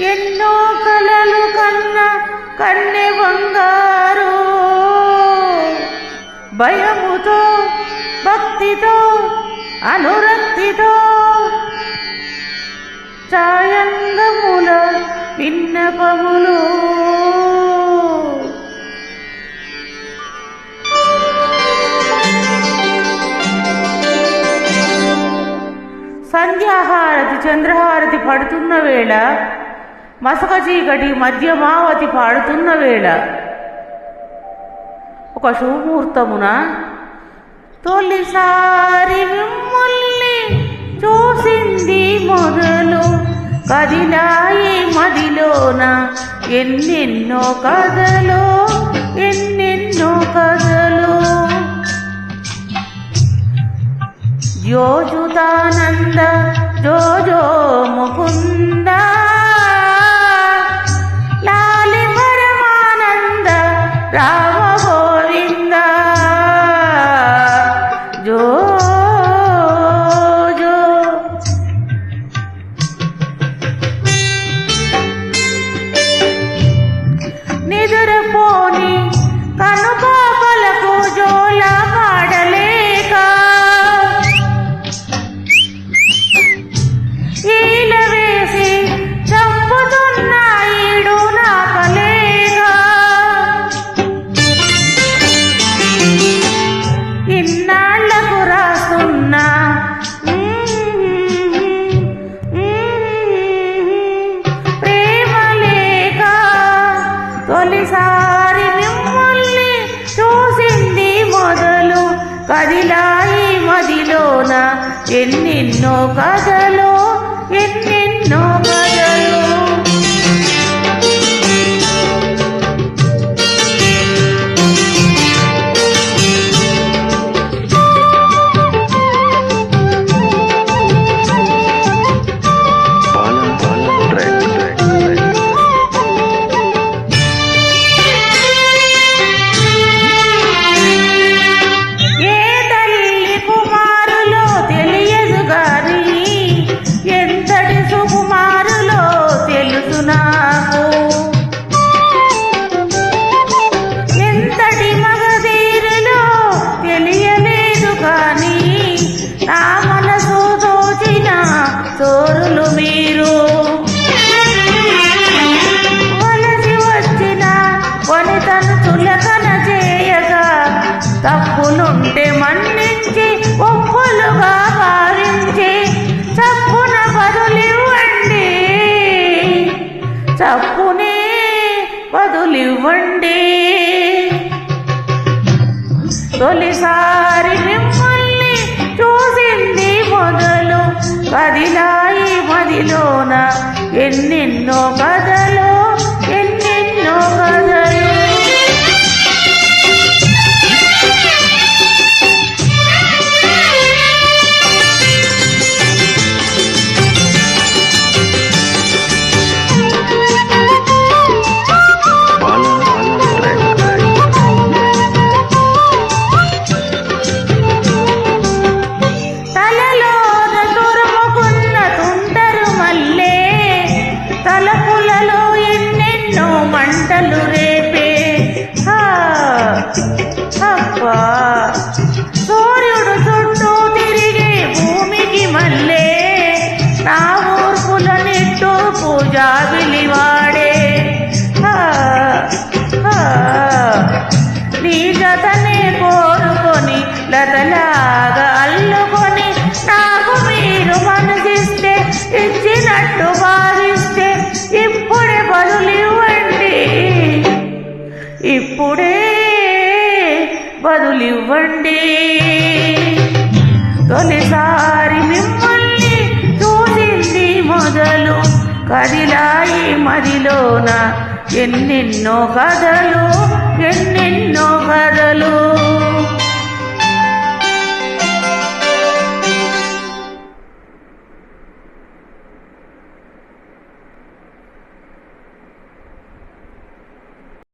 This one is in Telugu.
ఎన్నో కలలు కన్న కన్నె బంగారు భయముతో భక్తితో అనురక్తితో ఛాయంగముల విన్నపములు సంధ్యాహారతి చంద్రహారతి పడుతున్న వేళ మసక చీకటి మధ్యమావతి పాడుతున్న వేళ ఒక శుభముహూర్తమున తొలిసారి మిమ్మల్ని చూసింది మొదలు కదిలాయి మదిలోన ఎన్నెన్నో కథలు ఎన్నెన్నో కథలు యోజుతానంద జోజో ముకుంద లాలి పరమానంద రామ గోవింద జో జో నిదురపోని కనుపాపలకు జోల పాడలేక ఈల వేసి చంపుతున్న ఈడు నాకలేగా ఇన్నాళ్లకు రాస్తున్నా ప్రేమ లేక తొలిసారి మిమ్మల్ని చూసింది మొదలు కదిలాయి మదిలోన ఎన్నెన్నో కథలు ఎన్నెన్నో కథలు చోరులు మీరు వలసి వచ్చిన వనితను చులకన చేయగా తప్పులుంటే మన్నించి ఒప్పులుగా భావించి చప్పున బదులివ్వండి చప్పునే బదులివ్వండి తొలిసారి మిమ్మల్ని చూసింది మొదలు కదిలాయి మదిలోన ఎన్నెన్నో కథలు ఎన్నెన్నో కథలు తలపులలో ఎన్నెన్నో మంటలు రేపే అబ్బా సూర్యుడు చుట్టూ తిరిగే భూమికి మళ్ళే నా ఊర్పుల నిట్టు పూజా విలివాడే నీ జతనే కోరుకొని లతలాగా అల్లుకొని నాకు మీరు మనసిస్తే ఇచ్చినట్టు భావిస్తే ఇప్పుడే బదులివ్వండి ఇప్పుడే బదులివ్వండి తొలిసారి మిమ్మల్ని చూసింది మొదలు కదిలాయి మదిలోన ఎన్నెన్నో కథలు ఎన్నెన్నో కథలు